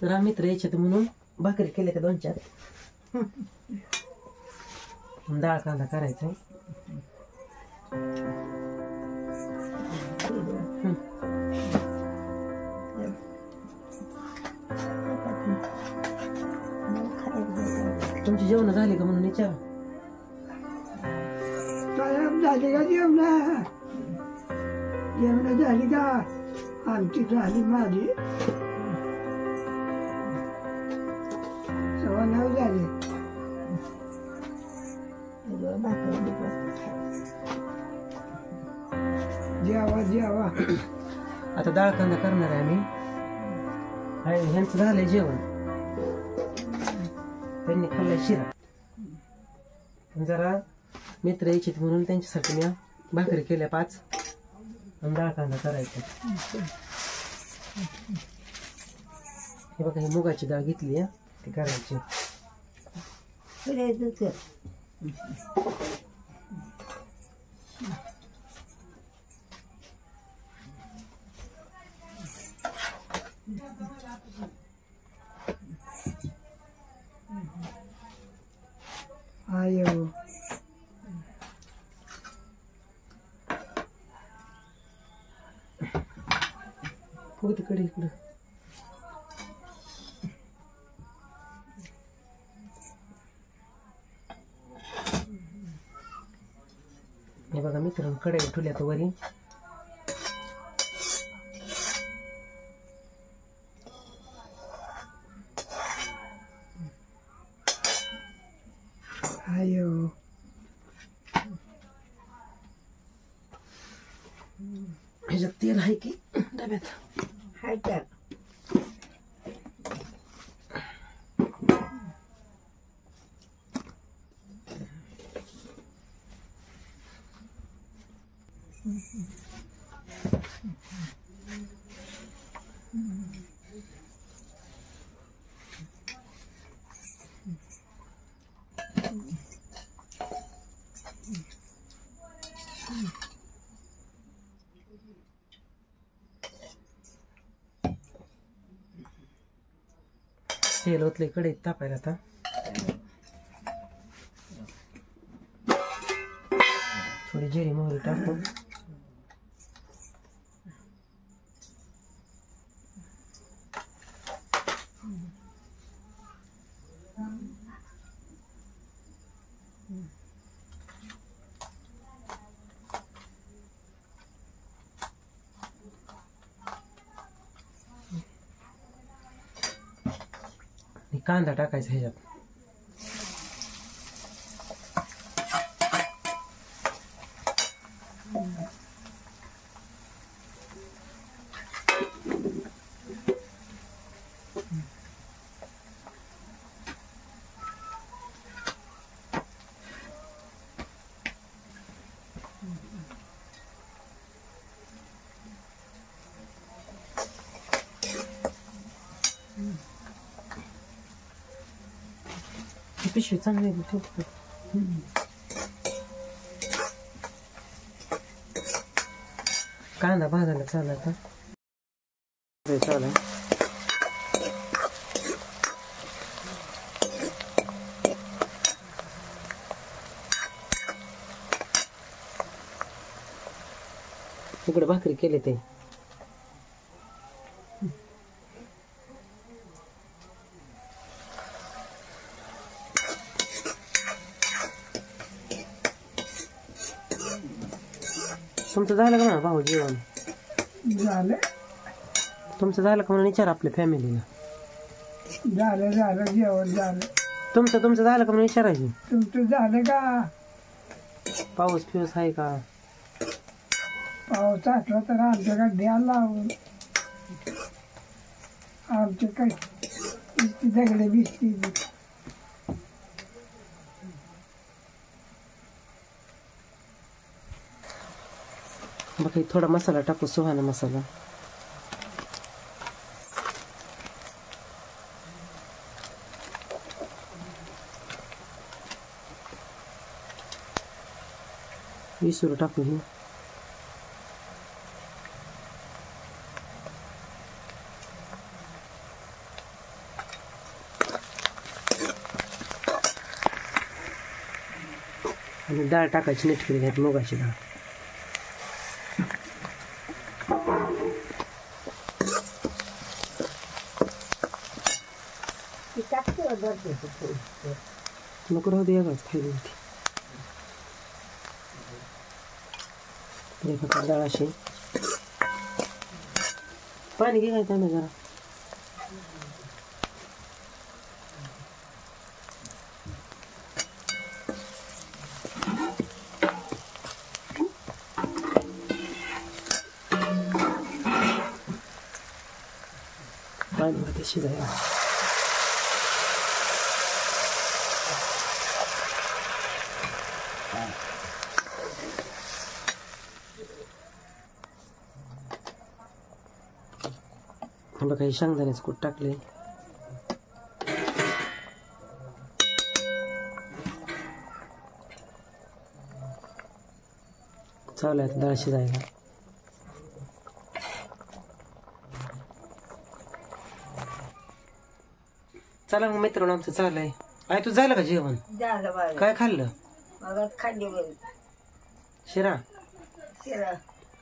तर मित्र यायचे म्हणून भाकरी केल्या का 2-4 डाळ कांदा करायचा. तुमची जेवण झाली का म्हणून विचारा. झाली का जेवण झाली का? आमची झाली, माझी 9:15 झाली. जेवा जेवा. आता डाळ कांदा करणार आहे आम्ही. ह्यांचं झालंय जेवण, त्यांनी खाल्लाय शिरा. जरा मित्र यायचे म्हणून त्यांच्यासाठी मी भाकरी केल्या 5 आणि डाळ कांदा करायचा. हे बघा, ही मुगाची डाळ घेतली आहे, ती करायची. आयो हो तिकडे इकडं. हे बघा मित्रांनो, कढई ठेवल्या तर वरी. आयो ह्याच्यात तेल आहे की डब्यात? हाय का? तेल ओतले कढईत तापायला. आता थोडी जिरी मोहरी टाकून कांदा टाकायचा ह्याच्यात. पिशवी चांगली ठेवतो. कांदा भाजायला चालला आता. चालेल. इकडे भाकरी केले ते. तुमचं झालं का म्हणा भाऊ जेवण? झालं. तुमचं झालं का म्हणून विचार आपल्या फॅमिलीला. झालं झालं जेवण झालं. तुमचं झालं का म्हणून विचारायची. तुमचं झालं का? पाऊस फिऊस आहे का? पाऊस असला तर आमच्याकडे द्यायला लावून. आमचे काय दगडे भिजती. बाकी थोडा मसाला टाकू, सुहाना मसाला. विसरू टाकू ही. आणि डाळ टाकायची नीट घ्यायची मुगाची डाळ. नको राहू दे याच खाली होती. डाळ अशी पाणी घे काय ना जरा. पाणी मध्ये शिजायला बघा. हे शेंगदाण्याचं कूट टाकले. चालू आहे डाळ शिजायला. चला मग मित्रांनो आमचं चाललंय. आई तू झालं का जेवण? काय खाल्लं? शिरा.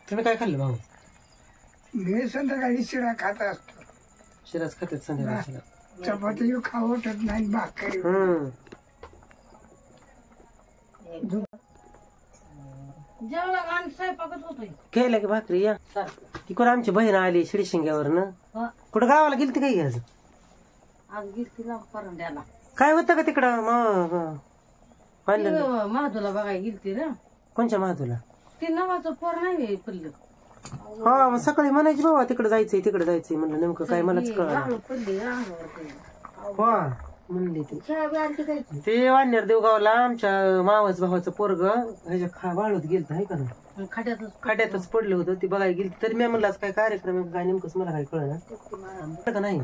तुम्ही काय खाल्लं भाऊ? मी संध्याकाळी शिरा खात असतो. शिराच खातात संध्याकाळी. चपाती खाऊ वाटत नाही भाकरी. खेळला की भाकरी या. तिकडे आमची बहीण आली शिडशिंग्यावर ना. कुठं गावाला गेली काय आज? काय होतं का तिकडं? महादूला बघायला गेलती ना. कोणच्या महादूला? ते नावाचं पोर नाही पडलं. हा मग सकाळी म्हणायची बाबा तिकडे जायचंय तिकडे जायचंय. म्हणलं नेमकं काय मलाच कळलं. म्हणली ते वाण्यार देवगावला आमच्या मावस भावाचं पोरग ह्याच्या वाळूत गेलत आहे का ना. खाट्यातच पडलं होतं. ती बघायला गेली तरी मी म्हणलं काय कार्यक्रम आहे काय नेमकंच मला काय कळलं का नाही.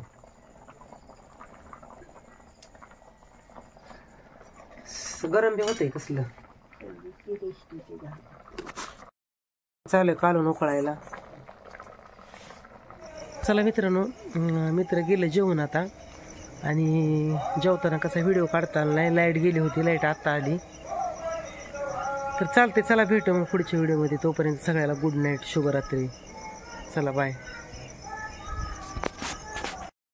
गरम बी होतंय कसलं. चालेल कालून उकळायला. चला मित्रांनो मित्र गेलं जेवण आता. आणि जेवताना कसा व्हिडिओ काढता आला नाही. लाईट गेली होती. लाईट आत्ता आली. तर चालते चला भेटू मग पुढच्या व्हिडिओमध्ये. तोपर्यंत सगळ्याला गुड नाईट शुभरात्री. चला बाय.